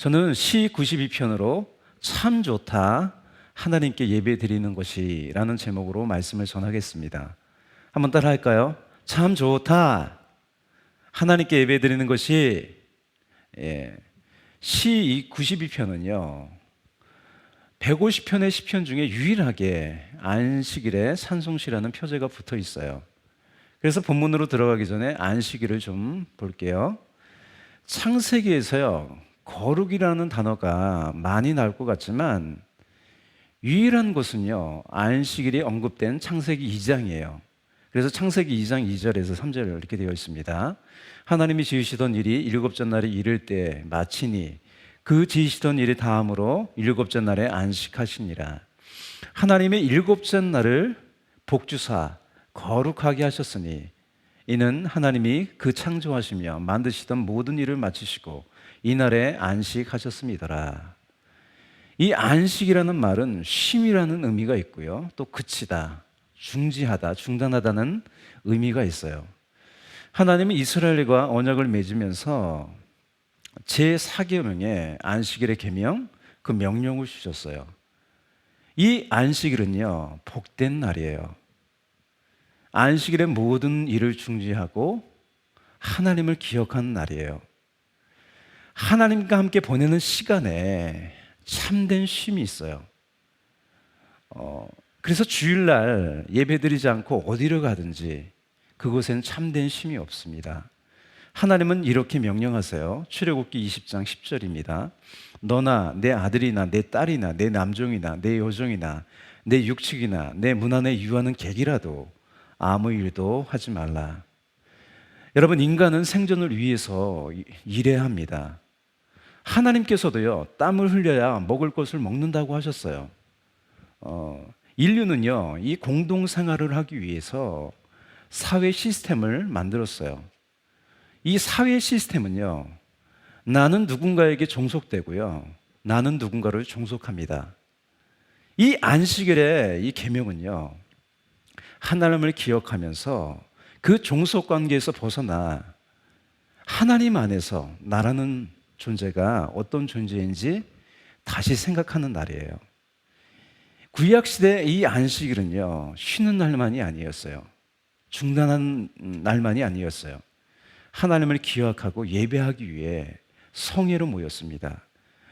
저는 시 92편으로 참 좋다, 하나님께 예배 드리는 것이라는 제목으로 말씀을 전하겠습니다. 한번 따라 할까요? 참 좋다, 하나님께 예배 드리는 것이. 시 92편은요 150편의 시편 중에 유일하게 안식일에 찬송시라는 표제가 붙어 있어요. 그래서 본문으로 들어가기 전에 안식일을 좀 볼게요. 창세기에서요 거룩이라는 단어가 많이 나올 것 같지만 유일한 곳은요 안식일이 언급된 창세기 2장이에요. 그래서 창세기 2장 2절에서 3절 이렇게 되어 있습니다. 하나님이 지으시던 일이 일곱째 날에 이를 때 마치니 그 지으시던 일이 다음으로 일곱째 날에 안식하시니라. 하나님의 일곱째 날을 복주사 거룩하게 하셨으니 이는 하나님이 그 창조하시며 만드시던 모든 일을 마치시고 이날에 안식하셨음이더라. 이 안식이라는 말은 쉼이라는 의미가 있고요, 또 그치다, 중지하다, 중단하다는 의미가 있어요. 하나님은 이스라엘과 언약을 맺으면서 제4계명의 안식일의 계명, 그 명령을 주셨어요. 이 안식일은요 복된 날이에요. 안식일에 모든 일을 중지하고 하나님을 기억하는 날이에요. 하나님과 함께 보내는 시간에 참된 쉼이 있어요. 그래서 주일날 예배드리지 않고 어디로 가든지 그곳엔 참된 쉼이 없습니다. 하나님은 이렇게 명령하세요. 출애굽기 20장 10절입니다. 너나 내 아들이나 내 딸이나 내 남종이나 내 여종이나 내 육축이나 내 문 안에 유하는 객이라도 아무 일도 하지 말라. 여러분, 인간은 생존을 위해서 일해야 합니다. 하나님께서도요 땀을 흘려야 먹을 것을 먹는다고 하셨어요. 인류는요 이 공동생활을 하기 위해서 사회 시스템을 만들었어요. 이 사회 시스템은요 나는 누군가에게 종속되고요 나는 누군가를 종속합니다. 이 안식일의 이 계명은요 하나님을 기억하면서 그 종속관계에서 벗어나 하나님 안에서 나라는 존재가 어떤 존재인지 다시 생각하는 날이에요. 구약시대의 이 안식일은요 쉬는 날만이 아니었어요. 중단한 날만이 아니었어요. 하나님을 기억하고 예배하기 위해 성회로 모였습니다.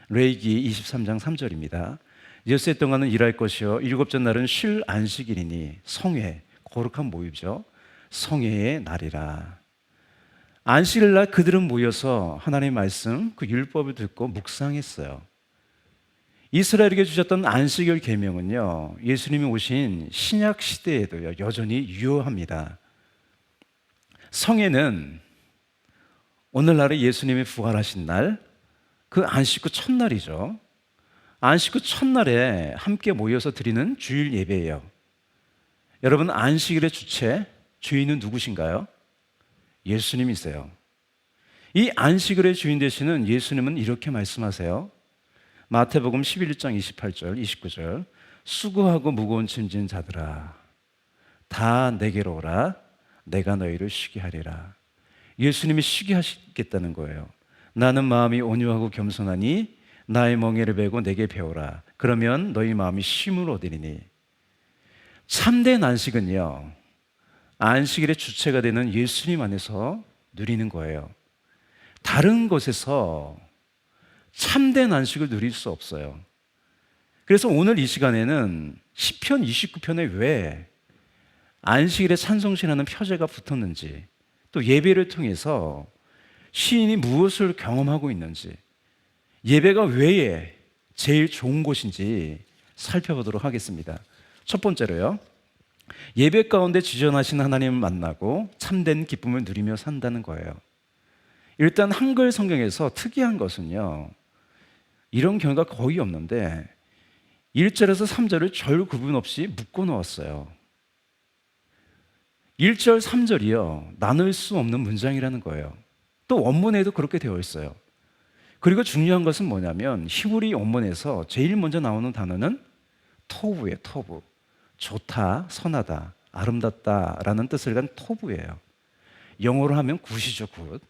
레위기 23장 3절입니다. 엿새 동안은 일할 것이요 일곱째 날은 쉴 안식일이니 성회, 거룩한 모임이죠. 성회의 날이라. 안식일 날 그들은 모여서 하나님의 말씀, 그 율법을 듣고 묵상했어요. 이스라엘에게 주셨던 안식일 계명은요 예수님이 오신 신약 시대에도요 여전히 유효합니다. 성회는 오늘날에 예수님이 부활하신 날, 그 안식 후 첫날이죠. 안식 후 첫날에 함께 모여서 드리는 주일 예배예요. 여러분, 안식일의 주체, 주인은 누구신가요? 예수님이세요. 이 안식일의 주인 되시는 예수님은 이렇게 말씀하세요. 마태복음 11장 28절 29절 수고하고 무거운 짐진 자들아 다 내게로 오라 내가 너희를 쉬게 하리라. 예수님이 쉬게 하시겠다는 거예요. 나는 마음이 온유하고 겸손하니 나의 멍에를 베고 내게 배우라. 그러면 너희 마음이 쉼을 얻으리니. 참된 안식은요 안식일의 주체가 되는 예수님 안에서 누리는 거예요. 다른 곳에서 참된 안식을 누릴 수 없어요. 그래서 오늘 이 시간에는 시편 29편에 왜 안식일에 찬송시라는 표제가 붙었는지, 또 예배를 통해서 시인이 무엇을 경험하고 있는지, 예배가 왜 제일 좋은 곳인지 살펴보도록 하겠습니다. 첫 번째로요, 예배 가운데 지존하신 하나님을 만나고 참된 기쁨을 누리며 산다는 거예요. 일단 한글 성경에서 특이한 것은요 이런 경우가 거의 없는데 1절에서 3절을 절 구분 없이 묶어 놓았어요. 1절, 3절이요 나눌 수 없는 문장이라는 거예요. 또 원문에도 그렇게 되어 있어요. 그리고 중요한 것은 뭐냐면 히브리 원문에서 제일 먼저 나오는 단어는 토부예요. 토부. 좋다, 선하다, 아름답다 라는 뜻을 간 토부예요. 영어로 하면 굿이죠. 굿.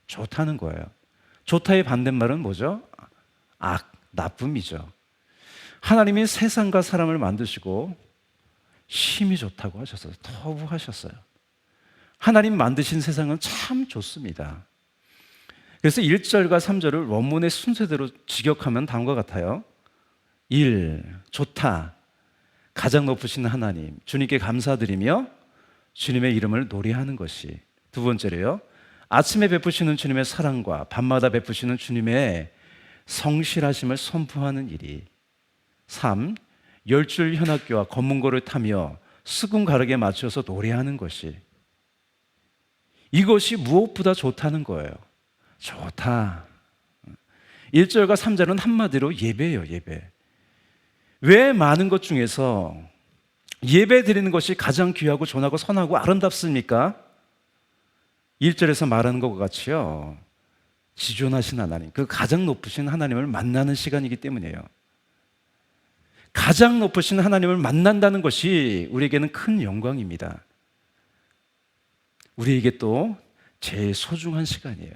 좋다는 거예요. 좋다의 반대말은 뭐죠? 나쁨이죠. 하나님이 세상과 사람을 만드시고 힘이 좋다고 하셨어요. 터부하셨어요. 하나님 만드신 세상은 참 좋습니다. 그래서 1절과 3절을 원문의 순서대로 직역하면 다음과 같아요. 1. 좋다. 가장 높으신 하나님, 주님께 감사드리며 주님의 이름을 노래하는 것이. 두 번째로요. 아침에 베푸시는 주님의 사랑과 밤마다 베푸시는 주님의 성실하심을 선포하는 일이. 3. 열줄 현악기와 검문고를 타며 수군 가르게 맞춰서 노래하는 것이. 이것이 무엇보다 좋다는 거예요. 좋다. 1절과 3절은 한마디로 예배예요, 예배. 왜 많은 것 중에서 예배 드리는 것이 가장 귀하고 존하고 선하고 아름답습니까? 1절에서 말하는 것과 같이요. 지존하신 하나님, 그 가장 높으신 하나님을 만나는 시간이기 때문이에요. 가장 높으신 하나님을 만난다는 것이 우리에게는 큰 영광입니다. 우리에게 또 제일 소중한 시간이에요.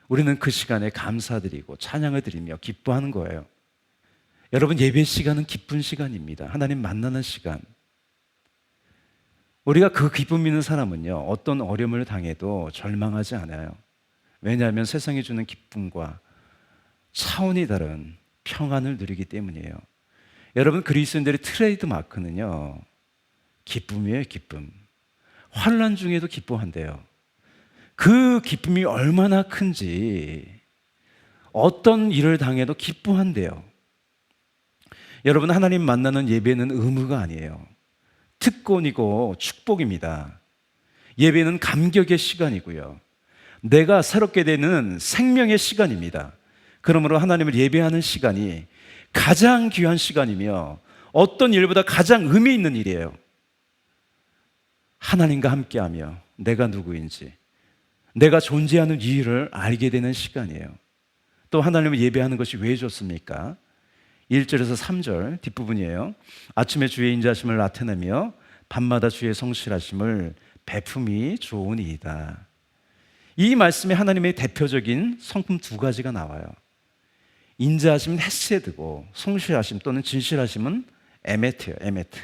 우리는 그 시간에 감사드리고 찬양을 드리며 기뻐하는 거예요. 여러분, 예배 시간은 기쁜 시간입니다. 하나님 만나는 시간. 우리가 그 기쁨 있는 사람은요, 어떤 어려움을 당해도 절망하지 않아요. 왜냐하면 세상이 주는 기쁨과 차원이 다른 평안을 누리기 때문이에요. 여러분, 그리스도인들의 트레이드 마크는요, 기쁨이에요, 기쁨. 환난 중에도 기뻐한대요. 그 기쁨이 얼마나 큰지, 어떤 일을 당해도 기뻐한대요. 여러분, 하나님 만나는 예배는 의무가 아니에요. 특권이고 축복입니다. 예배는 감격의 시간이고요. 내가 새롭게 되는 생명의 시간입니다. 그러므로 하나님을 예배하는 시간이 가장 귀한 시간이며 어떤 일보다 가장 의미 있는 일이에요. 하나님과 함께하며 내가 누구인지, 내가 존재하는 이유를 알게 되는 시간이에요. 또 하나님을 예배하는 것이 왜 좋습니까? 1절에서 3절 뒷부분이에요. 아침에 주의 인자하심을 나타내며 밤마다 주의 성실하심을 베품이 좋으니이다. 이 말씀에 하나님의 대표적인 성품 두 가지가 나와요. 인자하심은 헤세드고 성실하심 또는 진실하심은 에메트예요. 에메트.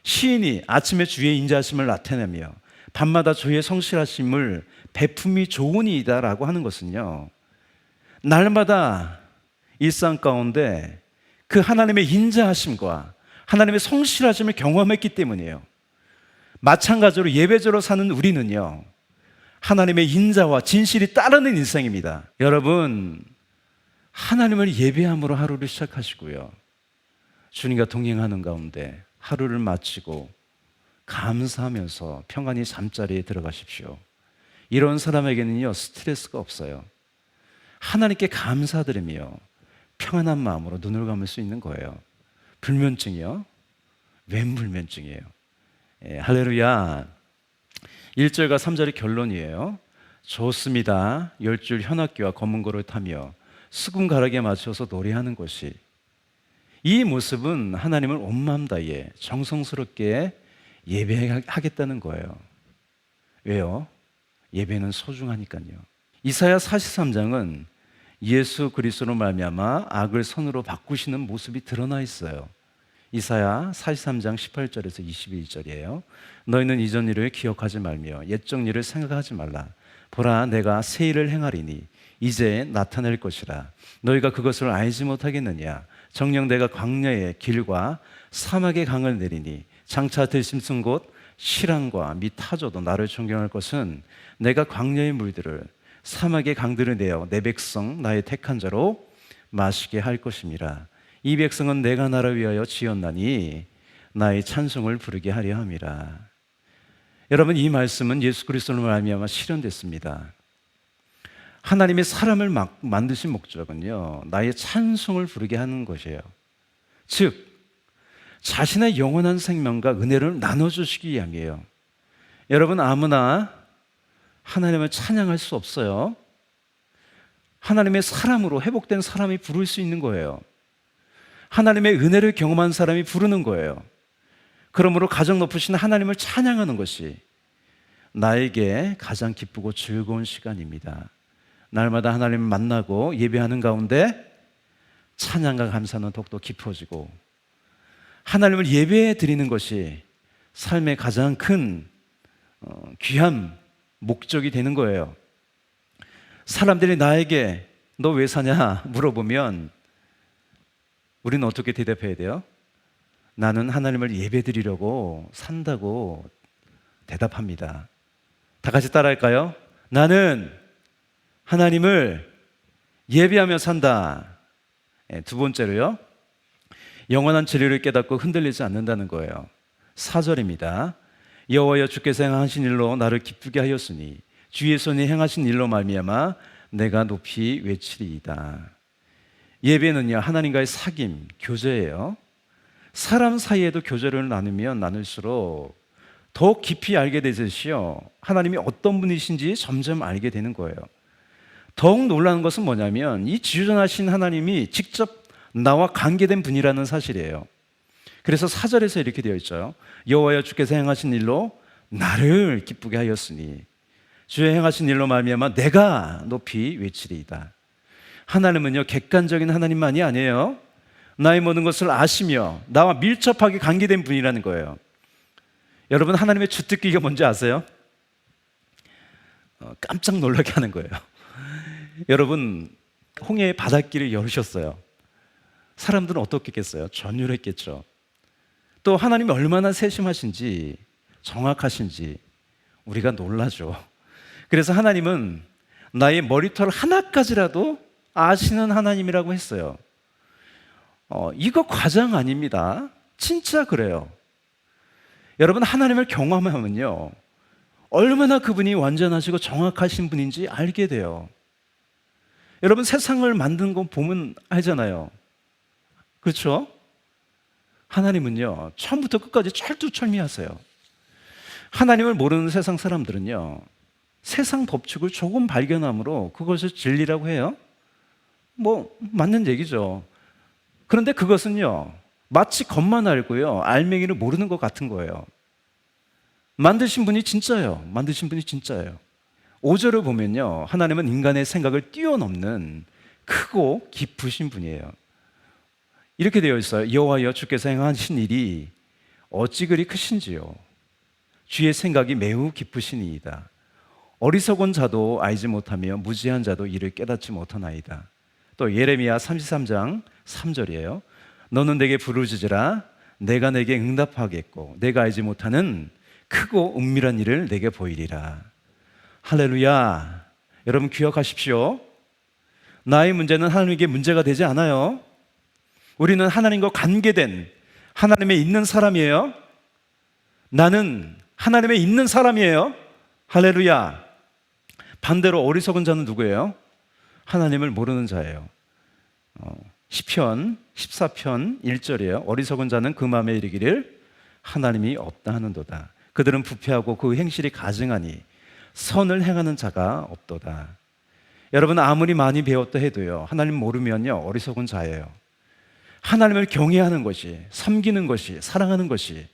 시인이 아침에 주의 인자하심을 나타내며 밤마다 주의 성실하심을 베품이 좋으니이다 라고 하는 것은요, 날마다 일상 가운데 그 하나님의 인자하심과 하나님의 성실하심을 경험했기 때문이에요. 마찬가지로 예배자로 사는 우리는요, 하나님의 인자와 진실이 따르는 인생입니다. 여러분, 하나님을 예배함으로 하루를 시작하시고요, 주님과 동행하는 가운데 하루를 마치고 감사하면서 평안히 잠자리에 들어가십시오. 이런 사람에게는요, 스트레스가 없어요. 하나님께 감사드리며 평안한 마음으로 눈을 감을 수 있는 거예요. 불면증이요? 웬 불면증이에요? 할렐루야. 1절과 3절의 결론이에요. 좋습니다. 열줄 현악기와 검은고를 타며 수군 가락에 맞춰서 노래하는 것이. 이 모습은 하나님을 온 마음 다해 정성스럽게 예배하겠다는 거예요. 왜요? 예배는 소중하니까요. 이사야 43장은 예수 그리스도로 말미암아 악을 선으로 바꾸시는 모습이 드러나 있어요. 이사야 43장 18절에서 21절이에요. 너희는 이전 일을 기억하지 말며 옛적 일을 생각하지 말라. 보라, 내가 새 일을 행하리니 이제 나타낼 것이라. 너희가 그것을 알지 못하겠느냐. 정녕 내가 광야의 길과 사막의 강을 내리니 장차 들짐승 곧 시랑과 및 타조도 나를 존경할 것은 내가 광야의 물들을 사막의 강들을 내어 내 백성 나의 택한 자로 마시게 할 것임이라. 이 백성은 내가 나를 위하여 지었나니 나의 찬송을 부르게 하려 함이라. 여러분, 이 말씀은 예수 그리스도로 말미암아 실현됐습니다. 하나님의 사람을 만드신 목적은요, 나의 찬송을 부르게 하는 것이에요. 즉, 자신의 영원한 생명과 은혜를 나눠주시기 위함이에요. 여러분, 아무나 하나님을 찬양할 수 없어요. 하나님의 사람으로 회복된 사람이 부를 수 있는 거예요. 하나님의 은혜를 경험한 사람이 부르는 거예요. 그러므로 가장 높으신 하나님을 찬양하는 것이 나에게 가장 기쁘고 즐거운 시간입니다. 날마다 하나님을 만나고 예배하는 가운데 찬양과 감사는 더욱더 깊어지고 하나님을 예배해 드리는 것이 삶의 가장 큰 귀한 목적이 되는 거예요. 사람들이 나에게 너 왜 사냐 물어보면 우리는 어떻게 대답해야 돼요? 나는 하나님을 예배 드리려고 산다고 대답합니다. 다 같이 따라할까요? 나는 하나님을 예배하며 산다. 두 번째로요, 영원한 진리를 깨닫고 흔들리지 않는다는 거예요. 4절입니다. 여호와여 주께서 행하신 일로 나를 기쁘게 하였으니 주의 손이 행하신 일로 말미암아 내가 높이 외치리이다. 예배는요, 하나님과의 사귐, 교제예요. 사람 사이에도 교제를 나누면 나눌수록 더 깊이 알게 되듯이요, 하나님이 어떤 분이신지 점점 알게 되는 거예요. 더욱 놀라는 것은 뭐냐면 이 지존하신 하나님이 직접 나와 관계된 분이라는 사실이에요. 그래서 4절에서 이렇게 되어 있죠. 여호와여 주께서 행하신 일로 나를 기쁘게 하였으니 주의 행하신 일로 말미암아 내가 높이 외치리이다. 하나님은요, 객관적인 하나님만이 아니에요. 나의 모든 것을 아시며 나와 밀접하게 관계된 분이라는 거예요. 여러분, 하나님의 주특기가 뭔지 아세요? 깜짝 놀라게 하는 거예요. 여러분, 홍해의 바닷길을 열으셨어요. 사람들은 어떻겠어요? 전율했겠죠. 또 하나님이 얼마나 세심하신지, 정확하신지 우리가 놀라죠. 그래서 하나님은 나의 머리털 하나까지라도 아시는 하나님이라고 했어요. 이거 과장 아닙니다. 진짜 그래요. 여러분, 하나님을 경험하면요, 얼마나 그분이 완전하시고 정확하신 분인지 알게 돼요. 여러분, 세상을 만든 거 보면 알잖아요. 그렇죠? 하나님은요, 처음부터 끝까지 철두철미하세요. 하나님을 모르는 세상 사람들은요, 세상 법칙을 조금 발견함으로 그것을 진리라고 해요. 맞는 얘기죠. 그런데 그것은요, 마치 겉만 알고요, 알맹이를 모르는 것 같은 거예요. 만드신 분이 진짜예요. 만드신 분이 진짜예요. 5절을 보면요, 하나님은 인간의 생각을 뛰어넘는 크고 깊으신 분이에요. 이렇게 되어 있어요. 여호와여 주께서 행하신 일이 어찌 그리 크신지요. 주의 생각이 매우 깊으시니이다. 어리석은 자도 알지 못하며 무지한 자도 이를 깨닫지 못하나이다. 또 예레미야 33장 3절이에요. 너는 내게 부르짖으라. 내가 내게 응답하겠고 내가 알지 못하는 크고 은밀한 일을 내게 보이리라. 할렐루야. 여러분, 기억하십시오. 나의 문제는 하나님에게 문제가 되지 않아요. 우리는 하나님과 관계된 하나님에 있는 사람이에요. 나는 하나님에 있는 사람이에요. 할렐루야. 반대로 어리석은 자는 누구예요? 하나님을 모르는 자예요. 시편 14편 1절이에요. 어리석은 자는 그 마음에 이르기를 하나님이 없다 하는도다. 그들은 부패하고 그 행실이 가증하니 선을 행하는 자가 없도다. 여러분, 아무리 많이 배웠다 해도요, 하나님 모르면요, 어리석은 자예요. 하나님을 경외하는 것이, 섬기는 것이, 사랑하는 것이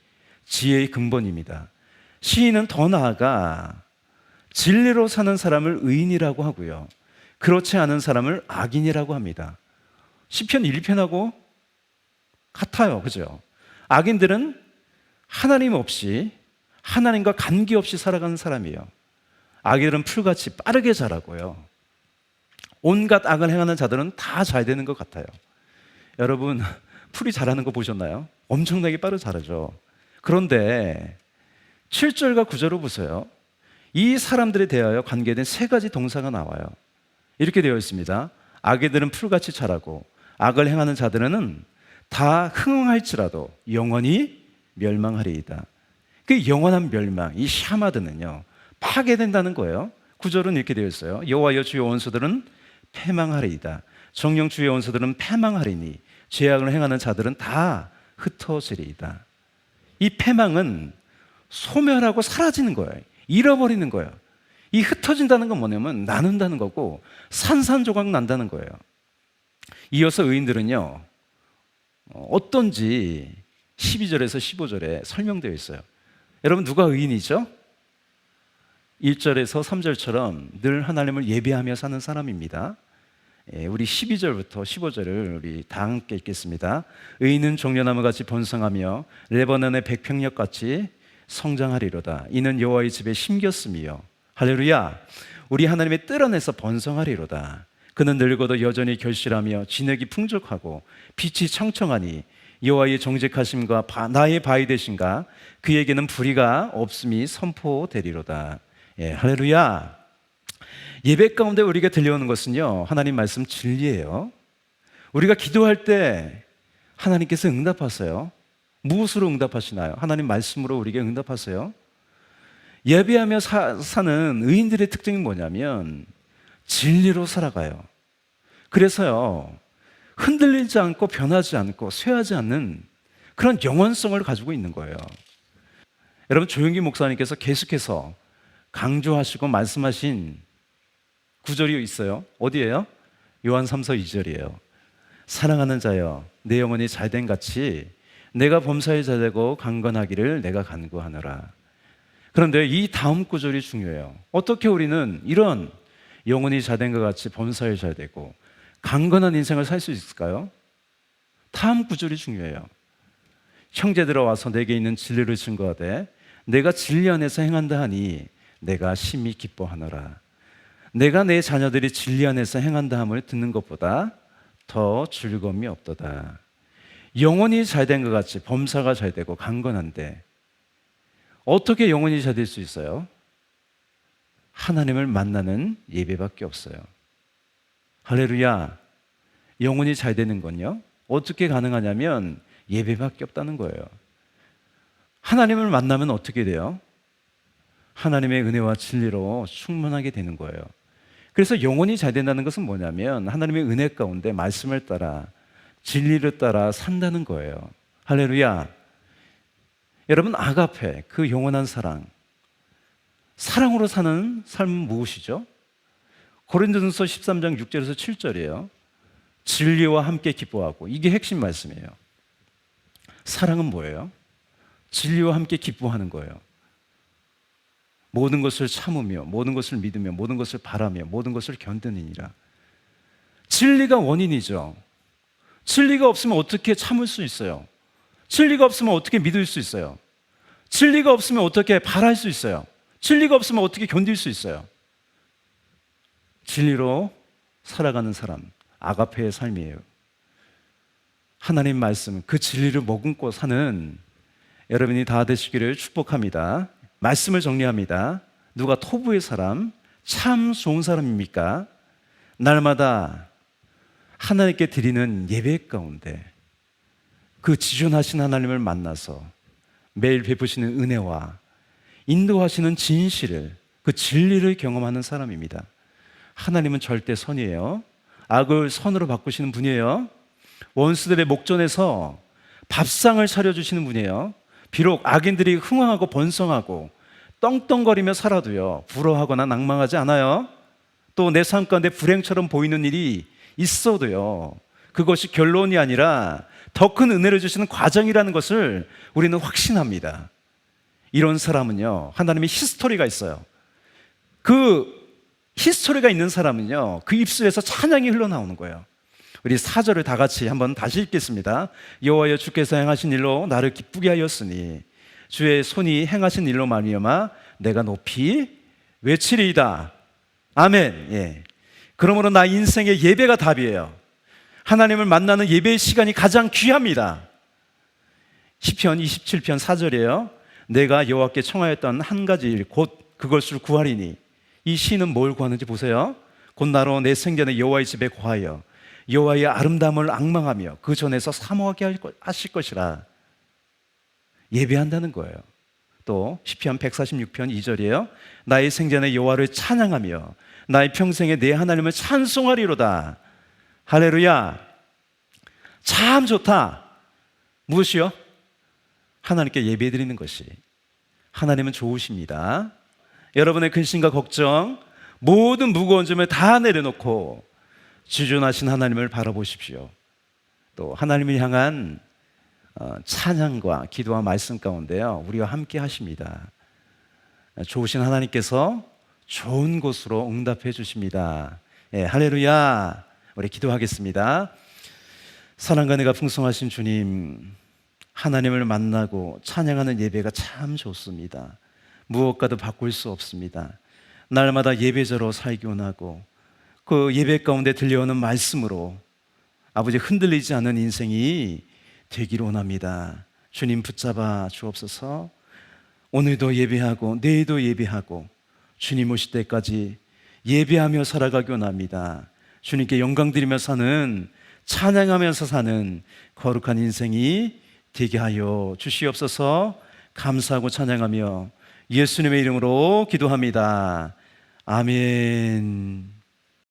지혜의 근본입니다. 시인은 더 나아가 진리로 사는 사람을 의인이라고 하고요, 그렇지 않은 사람을 악인이라고 합니다. 시편 1편하고 같아요. 그죠? 악인들은 하나님 없이, 하나님과 관계없이 살아가는 사람이에요. 악인들은 풀같이 빠르게 자라고요, 온갖 악을 행하는 자들은 다 잘 되는 것 같아요. 여러분, 풀이 자라는 거 보셨나요? 엄청나게 빠르게 자라죠. 그런데 7절과 9절을 보세요. 이 사람들에 대하여 관계된 세 가지 동사가 나와요. 이렇게 되어 있습니다. 악인들은 풀같이 자라고 악을 행하는 자들은 다 흥흥할지라도 영원히 멸망하리이다. 그 영원한 멸망, 이 샤마드는요, 파괴된다는 거예요. 9절은 이렇게 되어 있어요. 여호와여 주의 원수들은 패망하리이다. 정령 주의 원수들은 패망하리니 죄악을 행하는 자들은 다 흩어지리이다. 이 패망은 소멸하고 사라지는 거예요. 잃어버리는 거예요. 이 흩어진다는 건 뭐냐면 나눈다는 거고 산산조각 난다는 거예요. 이어서 의인들은요, 어떤지 12절에서 15절에 설명되어 있어요. 여러분, 누가 의인이죠? 1절에서 3절처럼 늘 하나님을 예배하며 사는 사람입니다. 우리 12절부터 15절을 우리 다 함께 읽겠습니다. 의인은 종려나무같이 번성하며 레바논의 백평역같이 성장하리로다. 이는 여호와의 집에 심겼음이요. 할렐루야. 우리 하나님의 뜰 안에서 번성하리로다. 그는 늙어도 여전히 결실하며 진액이 풍족하고 빛이 청청하니 여호와의 정직하심과 나의 바위 되신가 그에게는 불의가 없음이 선포되리로다. 할렐루야. 예배 가운데 우리가 들려오는 것은요, 하나님 말씀 진리예요. 우리가 기도할 때 하나님께서 응답하세요. 무엇으로 응답하시나요? 하나님 말씀으로 우리에게 응답하세요. 예배하며 사는 의인들의 특징이 뭐냐면 진리로 살아가요. 그래서요, 흔들리지 않고 변하지 않고 쇠하지 않는 그런 영원성을 가지고 있는 거예요. 여러분, 조용기 목사님께서 계속해서 강조하시고 말씀하신 구절이 있어요. 어디예요? 요한 3서 2절이에요. 사랑하는 자여, 내 영혼이 잘된 같이 내가 범사에 잘되고 강건하기를 내가 간구하노라. 그런데 이 다음 구절이 중요해요. 어떻게 우리는 이런 영혼이 잘된 것 같이 범사에 잘되고 강건한 인생을 살 수 있을까요? 다음 구절이 중요해요. 형제들아 와서 내게 있는 진리를 증거하되 내가 진리 안에서 행한다 하니 내가 심히 기뻐하노라. 내가 내 자녀들이 진리 안에서 행한다 함을 듣는 것보다 더 즐거움이 없도다. 영혼이 잘된 것 같이 범사가 잘되고 강건한데 어떻게 영혼이 잘될 수 있어요? 하나님을 만나는 예배밖에 없어요. 할렐루야. 영혼이 잘 되는 건요, 어떻게 가능하냐면 예배밖에 없다는 거예요. 하나님을 만나면 어떻게 돼요? 하나님의 은혜와 진리로 충만하게 되는 거예요. 그래서 영혼이 잘 된다는 것은 뭐냐면 하나님의 은혜 가운데 말씀을 따라 진리를 따라 산다는 거예요. 할렐루야. 여러분, 아가페, 그 영원한 사랑으로 사는 삶은 무엇이죠? 고린도전서 13장 6절에서 7절이에요. 진리와 함께 기뻐하고, 이게 핵심 말씀이에요. 사랑은 뭐예요? 진리와 함께 기뻐하는 거예요. 모든 것을 참으며 모든 것을 믿으며 모든 것을 바라며 모든 것을 견디느니라. 진리가 원인이죠. 진리가 없으면 어떻게 참을 수 있어요? 진리가 없으면 어떻게 믿을 수 있어요? 진리가 없으면 어떻게 바랄 수 있어요? 진리가 없으면 어떻게 견딜 수 있어요? 진리로 살아가는 사람, 아가페의 삶이에요. 하나님 말씀, 그 진리를 머금고 사는 여러분이 다 되시기를 축복합니다. 말씀을 정리합니다. 누가 토부의 사람, 참 좋은 사람입니까? 날마다 하나님께 드리는 예배 가운데 그 지존하신 하나님을 만나서 매일 베푸시는 은혜와 인도하시는 진실을, 그 진리를 경험하는 사람입니다. 하나님은 절대 선이에요. 악을 선으로 바꾸시는 분이에요. 원수들의 목전에서 밥상을 차려주시는 분이에요. 비록 악인들이 흥황하고 번성하고 떵떵거리며 살아도요, 부러워하거나 낭망하지 않아요. 또 내 삶 가운데 불행처럼 보이는 일이 있어도요, 그것이 결론이 아니라 더 큰 은혜를 주시는 과정이라는 것을 우리는 확신합니다. 이런 사람은요, 하나님의 히스토리가 있어요. 그 히스토리가 있는 사람은요, 그 입술에서 찬양이 흘러나오는 거예요. 우리 4절을 다 같이 한번 다시 읽겠습니다. 여호와여, 주께서 행하신 일로 나를 기쁘게 하였으니 주의 손이 행하신 일로 말미암아 내가 높이 외치리이다. 아멘. 예. 그러므로 나 인생의 예배가 답이에요. 하나님을 만나는 예배의 시간이 가장 귀합니다. 시편 27편 4절이에요. 내가 여호와께 청하였던 한 가지 일, 곧 그것을 구하리니. 이 시는 뭘 구하는지 보세요. 곧 나로 내 생전에 여호와의 집에 거하여 여호와의 아름다움을 앙망하며 그 전에서 사모하게 하실 것이라. 예배한다는 거예요. 또 시편 146편 2절이에요. 나의 생전에 여호와를 찬양하며 나의 평생에 내 하나님을 찬송하리로다. 할렐루야. 참 좋다. 무엇이요? 하나님께 예배드리는 것이. 하나님은 좋으십니다. 여러분의 근심과 걱정, 모든 무거운 짐을 다 내려놓고 지존하신 하나님을 바라보십시오. 또 하나님을 향한 찬양과 기도와 말씀 가운데요, 우리와 함께 하십니다. 좋으신 하나님께서 좋은 곳으로 응답해 주십니다. 예, 할렐루야. 우리 기도하겠습니다. 사랑과 은혜가 풍성하신 주님, 하나님을 만나고 찬양하는 예배가 참 좋습니다. 무엇과도 바꿀 수 없습니다. 날마다 예배자로 살기 원하고 그 예배 가운데 들려오는 말씀으로 아버지 흔들리지 않는 인생이 되기를 원합니다. 주님 붙잡아 주옵소서. 오늘도 예배하고 내일도 예배하고 주님 오실 때까지 예배하며 살아가기 원합니다. 주님께 영광 드리며 사는, 찬양하면서 사는 거룩한 인생이 되게 하여 주시옵소서. 감사하고 찬양하며 예수님의 이름으로 기도합니다. 아멘.